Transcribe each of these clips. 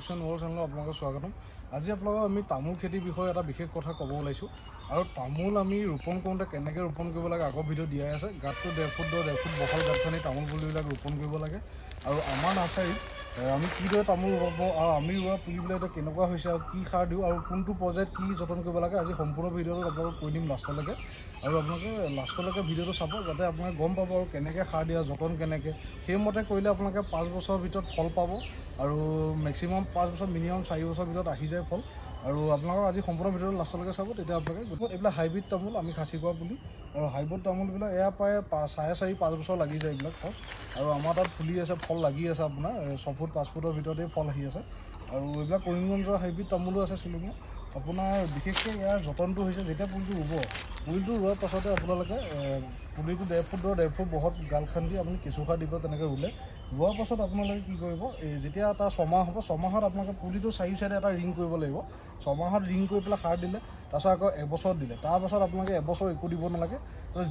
Tips and world চেনেলত আপোনালোকক স্বাগতম। আজি আপোনালোকক আমি তামোল খেতিৰ বিষয়ে এটা বিশেষ কথা ক'ব ওলাইছোঁ। আৰু তামোল আমি ৰোপণ কৰোঁতে কেনেকৈ ৰোপণ কৰিব লাগে আগৰ ভিডিঅ' দিয়াই আছে। গাঁতটো 1.5 ফুট 1.5 ফুট বহল গাঁত খানি তামোল পুলিবিলাক ৰোপণ কৰিব লাগে। আৰু আমাৰ নাৰ্চাৰীত আমি কিদৰে তামোল ৰুব আৰু আমি ৰোৱা পুলিবিলাক এতিয়া কেনেকুৱা হৈছে আৰু কি সাৰ দিওঁ আৰু কোনটো পৰ্যায়ত কি যতন কৰিব লাগে আজি সম্পূৰ্ণ ভিডিঅ'টো আপোনালোকক কৈ দিম লাষ্টলৈকে। আৰু আপোনালোকে লাষ্টলৈকে ভিডিঅ'টো চাব যাতে আপোনালোকে গম পাব আৰু কেনেকৈ সাৰ দিয়া যতন কেনেকৈ সেইমতে কৰিলে আপোনালোকে 5 বছৰৰ ভিতৰত ফল পাব। আৰু মেক্সিমাম 5 বছৰ মিনিমাম 4 বছৰৰ ভিতৰত আহি যায় ফল। আৰু আপোনালোকক আজি সম্পূৰ্ণ ভিডিঅ'টো লাষ্টলৈকে চাব, তেতিয়া আপোনালোকে এইবিলাক হাইব্ৰিড তামোল আমি খাচী কৰা পুলি। আৰু হাইব্ৰিড তামোলবিলাক এয়া প্ৰায় 4.5 বছৰ লাগি যায় এইবিলাক ফল। আৰু আমাৰ তাত ফুলি আছে, ফল লাগি আছে আপোনাৰ 6 ফুট 5 ফুটৰ ভিতৰতেই ফল আহি আছে। আৰু এইবিলাক কৰিমগঞ্জৰ হাইব্ৰিড তামোলো আছে শ্বিলঙীয়া। আপোনাৰ বিশেষকৈ ইয়াৰ যতনটো হৈছে যেতিয়া পুলিটো ৰুব, পুলিটো ৰোৱাৰ পাছতে আপোনালোকে পুলিটো 1.5 ফুট 1.5 ফুট বহত গাল খান্দি আপুনি কেঁচুসাৰ দিব। তেনেকৈ ৰোলে ৰোৱাৰ পাছত আপোনালোকে কি কৰিব, যেতিয়া তাৰ 6 মাহ হ'ব, 6 মাহত আপোনালোকে পুলিটো চাৰিও চাইডে এটা ৰিং কৰিব লাগিব। 6 মাহত ৰিং কৰি পেলাই সাৰ দিলে, তাৰপিছত আকৌ 1 বছৰত দিলে। তাৰপাছত আপোনালোকে 1 বছৰ একো দিব নালাগে।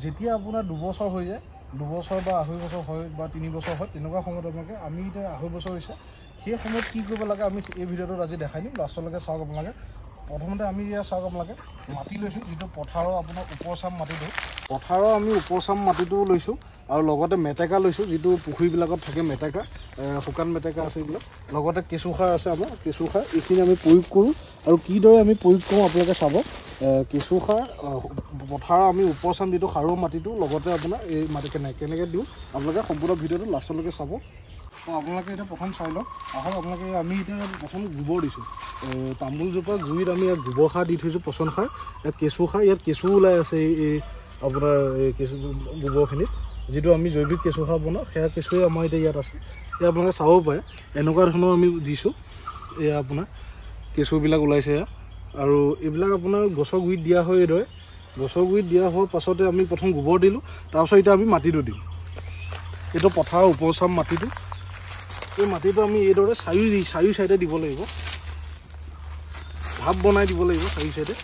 যেতিয়া আপোনাৰ 2 বছৰ হৈ যায়, 2 বছৰ বা 2.5 বছৰ হয় বা 3 বছৰ হয়, তেনেকুৱা সময়ত আপোনালোকে আমি এতিয়া 2.5 বছৰ হৈছে, সেই সময়ত কি কৰিব লাগে আমি এই ভিডিঅ'টোত আজি দেখাই দিম। লাষ্টলৈকে চাওক আপোনালোকে। প্ৰথমতে আমি ইয়াত চাওক আপোনালোকে মাটি লৈছোঁ, যিটো পথাৰৰ আপোনাৰ ওপৰচাম মাটিটো। পথাৰৰ আমি ওপৰচাম মাটিটো লৈছোঁ আৰু লগতে মেটেকা লৈছোঁ, যিটো পুখুৰীবিলাকত থাকে মেটেকা, শুকান মেটেকা আছে এইবিলাক। লগতে কেঁচুসাৰ আছে আমাৰ, কেঁচুসাৰ এইখিনি আমি প্ৰয়োগ কৰোঁ। আৰু কিদৰে আমি প্ৰয়োগ কৰোঁ আপোনালোকে চাব। কেঁচুসাৰ পথাৰৰ আমি ওপৰচাম যিটো সাৰুৱা মাটিটো, লগতে আপোনাৰ এই মাটি কেনেকৈ দিওঁ আপোনালোকে সম্পূৰ্ণ ভিডিঅ'টো লাষ্টলৈকে চাব। আপোনালোকে এতিয়া প্ৰথম চাই লওক। আহক আপোনালোকে আমি এতিয়া প্ৰথম গোবৰ দিছোঁ। তামোলজোপা গুৰিত আমি ইয়াত গোবৰ সাৰ দি থৈছোঁ, পচন সাৰ। ইয়াত কেঁচু সাৰ, ইয়াত কেঁচু ওলাই আছে এই আপোনাৰ এই কেঁচু গোবৰখিনিত, যিটো আমি জৈৱিক কেঁচু সাৰ বনাওঁ, সেয়া কেঁচুৱে আমাৰ এতিয়া ইয়াত আছে। এয়া আপোনালোকে চাব পাৰে এনেকুৱা ধৰণৰ আমি দিছোঁ। এয়া আপোনাৰ কেঁচুবিলাক ওলাইছে এয়া। আৰু এইবিলাক আপোনাৰ গছৰ গুৰিত দিয়া হয় এইদৰে। গছৰ গুৰিত দিয়া হোৱাৰ পাছতে আমি প্ৰথম গোবৰ দিলোঁ, তাৰপিছত এতিয়া আমি মাটিটো দিম। এইটো পথাৰৰ ওপৰচাম মাটিটো। এই মাটিটো আমি এইদৰে চাৰিও চাইডে দিব লাগিব, ঢাপ বনাই দিব লাগিব চাৰিও চাইডে।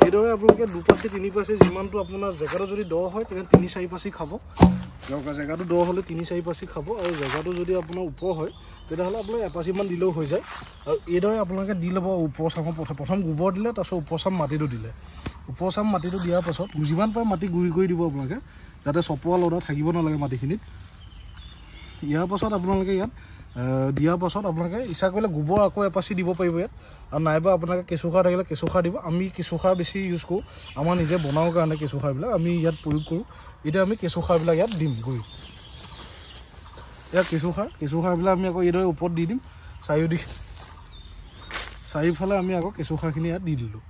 এইদৰে আপোনালোকে 2 পাচি 3 পাচি যিমানটো আপোনাৰ জেগাটো যদি দ হয় তেনে 3-4 পাচি খাব। জেগাটো দ হ'লে 3-4 পাচি খাব। আৰু জেগাটো যদি আপোনাৰ ওপৰ হয় তেতিয়াহ'লে আপোনালোকে 1 পাচিমান দিলেও হৈ যায়। আৰু এইদৰে আপোনালোকে দি ল'ব ওপৰচামৰ প্ৰথম গোবৰ দিলে, তাৰপিছত ওপৰচাম মাটিটো দিলে। ওপৰচাম মাটিটো দিয়াৰ পাছত যিমান পাৰে মাটি গুৰি কৰি দিব আপোনালোকে, যাতে চপোৱা লদা থাকিব নালাগে মাটিখিনিত। ইয়াৰ পাছত আপোনালোকে ইয়াত দিয়াৰ পাছত আপোনালোকে ইচ্ছা কৰিলে গোবৰ আকৌ 1 পাচি দিব পাৰিব ইয়াত। আৰু নাইবা আপোনালোকে কেঁচুসাৰ থাকিলে কেঁচুসাৰ দিব। আমি কেঁচুসাৰ বেছি ইউজ কৰোঁ, আমাৰ নিজে বনাওঁ কাৰণে কেঁচুসাৰবিলাক আমি ইয়াত প্ৰয়োগ কৰোঁ। এতিয়া আমি কেঁচুসাৰবিলাক ইয়াত দিম গুৰি। ইয়াত কেঁচুসাৰবিলাক আমি আকৌ এইদৰে ওপৰত দি দিম। চাৰিওফালে আমি আকৌ কেঁচুসাৰখিনি ইয়াত দি দিলোঁ।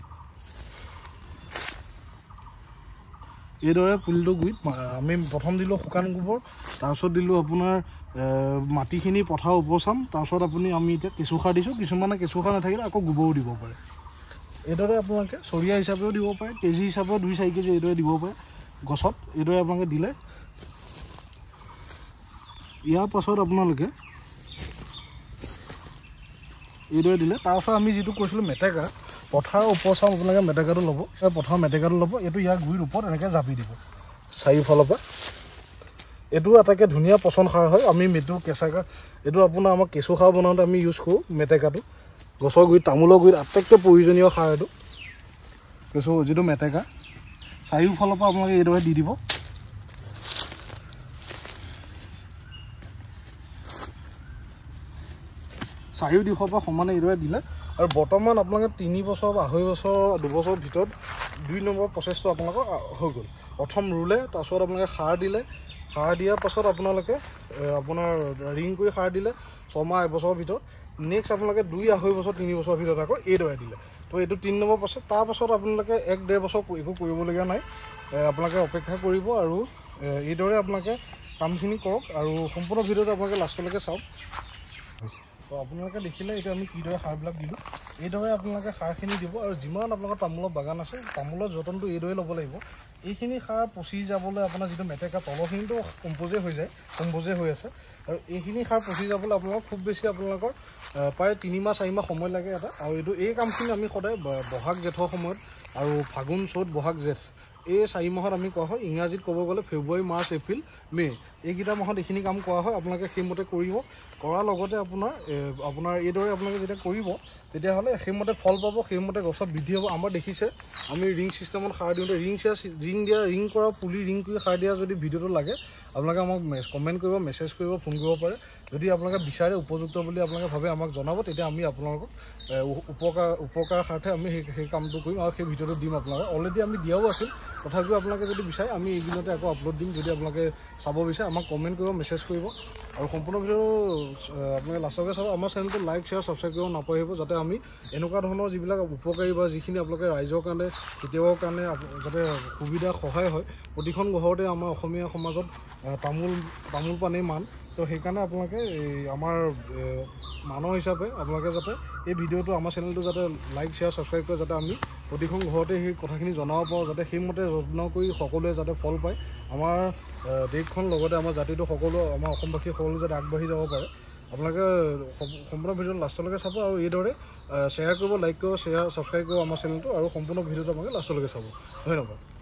এইদৰে পুলিটো গুৰিত আমি প্ৰথম দিলোঁ শুকান গোবৰ, তাৰপিছত দিলোঁ আপোনাৰ মাটিখিনি পথাৰৰ ওপৰচাম, তাৰপিছত আমি এতিয়া কেঁচুসাৰ দিছোঁ। কিছুমানে কেঁচুসাৰ নাথাকিলে আকৌ গোবৰো দিব পাৰে। এইদৰে আপোনালোকে চৰিয়া হিচাপেও দিব পাৰে, কেজি হিচাপেও 2-4 কেজি এইদৰে দিব পাৰে গছত। এইদৰে আপোনালোকে দিলে, ইয়াৰ পাছত আপোনালোকে এইদৰে দিলে, তাৰপাছত আমি যিটো কৈছিলোঁ মেটেকা, পথাৰৰ ওপৰচাম আপোনালোকে মেটেকাটো ল'ব। পথাৰৰ মেটেকাটো ল'ব, এইটো ইয়াৰ গুৰিৰ ওপৰত এনেকৈ জাপি দিব চাৰিওফালৰ পৰা। এইটো আটাইতকৈ ধুনীয়া পচন সাৰ হয়। আমি এইটো আপোনাৰ আমাৰ কেঁচু সাৰ বনাওঁতে আমি ইউজ কৰোঁ মেটেকাটো। গছৰ গুৰিত, তামোলৰ গুৰিত আটাইতকৈ প্ৰয়োজনীয় সাৰ এইটো যিটো মেটেকা। চাৰিওফালৰ পৰা আপোনালোকে এইদৰে দি দিব। চাৰিও দিশৰ পৰা সমানে এইদৰে দিলে। আৰু বৰ্তমান আপোনালোকে 3 বছৰ বা 2.5 বছৰ 2 বছৰৰ ভিতৰত 2 নম্বৰ প্ৰচেছটো আপোনালোকৰ হৈ গ'ল। প্ৰথম ৰুলে, তাৰপিছত আপোনালোকে সাৰ দিলে। সাৰ দিয়াৰ পাছত আপোনালোকে আপোনাৰ ৰিং কৰি সাৰ দিলে 6 মাহ 1 বছৰৰ ভিতৰত। নেক্সট আপোনালোকে 2-2.5 বছৰ 3 বছৰৰ ভিতৰত আকৌ এইদৰে দিলে। তো এইটো 3 নম্বৰ প্ৰচেছ। তাৰপাছত আপোনালোকে 1-1.5 বছৰ একো কৰিবলগীয়া নাই, আপোনালোকে অপেক্ষা কৰিব। আৰু এইদৰে আপোনালোকে কামখিনি কৰক। আৰু সম্পূৰ্ণ ভিডিঅ'টো আপোনালোকে লাষ্টলৈকে চাওক। তো আপোনালোকে দেখিলে এতিয়া আমি কিদৰে সাৰবিলাক দিলোঁ। এইদৰে আপোনালোকে সাৰখিনি দিব। আৰু যিমান আপোনালোকৰ তামোলৰ বাগান আছে, তামোলৰ যতনটো এইদৰে ল'ব লাগিব। এইখিনি সাৰ পচি যাবলৈ আপোনাৰ যিটো মেটেকা তলখিনিতো কম্প'জে হৈ যায়, কম্প'জে হৈ আছে। আৰু এইখিনি সাৰ পচি যাবলৈ আপোনালোকৰ খুব বেছি আপোনালোকৰ প্ৰায় 3-4 মাহ সময় লাগে এটা। আৰু এই কামখিনি আমি সদায় বহাগ জেঠৰ সময়ত আৰু ফাগুন চ'ত বহাগ জেঠ এই 4 মাহত আমি কোৱা হয় ইংৰাজীত ক'ব গ'লে ফেব্ৰুৱাৰী মাৰ্চ এপ্ৰিল মে এইকেইটা মাহত এইখিনি কাম কৰা হয় আপোনালোকে সেইমতে কৰিব কৰাৰ লগতে আপোনাৰ এইদৰে আপোনালোকে যেতিয়া কৰিব তেতিয়াহ'লে সেইমতে ফল পাব সেইমতে গছত বৃদ্ধি হ'ব আমাৰ দেখিছে আমি ৰিং চিষ্টেমত সাৰ দিওঁতে ৰিং কৰা পুলি ৰিং কৰি সাৰ দিয়া যদি ভিডিঅ'টো লাগে আপোনালোকে আমাক কমেণ্ট কৰিব মেছেজ কৰিব ফোন কৰিব পাৰে যদি আপোনালোকে বিচাৰে উপযুক্ত বুলি আপোনালোকে ভাবে আমাক জনাব তেতিয়া আমি আপোনালোকক উপকাৰ স্বাৰ্থে আমি সেই কামটো কৰিম আৰু সেই ভিডিঅ'টো দিম আপোনালোকে অলৰেডি আমি দিয়াও আছিল তথাপিও আপোনালোকে যদি বিচাৰে আমি এইদিনতে আকৌ আপলোড দিম যদি আপোনালোকে চাব বিচাৰে আমাক কমেণ্ট কৰিব মেছেজ কৰিব আৰু সম্পূৰ্ণ ভিডিঅ' আপোনালোকে লাষ্টলৈকে চাব আমাৰ চেনেলটো লাইক শ্বেয়াৰ ছাবস্ক্ৰাইব কৰিব নাপাহৰিব যাতে আমি এনেকুৱা ধৰণৰ যিবিলাক উপকাৰী বা যিখিনি আপোনালোকে ৰাইজৰ কাৰণে কেতিয়াবাৰ কাৰণে যাতে সুবিধা সহায় হয় প্ৰতিখন ঘৰতে আমাৰ অসমীয়া সমাজত তামোল পানেই মান তো সেইকাৰণে আপোনালোকে আমাৰ মানৱ হিচাপে আপোনালোকে যাতে এই ভিডিঅ'টো আমাৰ চেনেলটো যাতে লাইক শ্বেয়াৰ ছাবস্ক্ৰাইব কৰে যাতে আমি প্ৰতিখন ঘৰতে সেই কথাখিনি জনাব পাৰোঁ যাতে সেইমতে যত্ন কৰি সকলোৱে যাতে ফল পায় আমাৰ দেশখন লগতে আমাৰ জাতিটো সকলো আমাৰ অসমবাসী সকলো যাতে আগবাঢ়ি যাব পাৰে আপোনালোকে সম্পূৰ্ণ ভিডিঅ'টো লাষ্টলৈকে চাব আৰু এইদৰে শ্বেয়াৰ কৰিব লাইক কৰিব ছাবস্ক্ৰাইব কৰিব আমাৰ চেনেলটো আৰু সম্পূৰ্ণ ভিডিঅ'টো আপোনালোকে লাষ্টলৈকে চাব ধন্যবাদ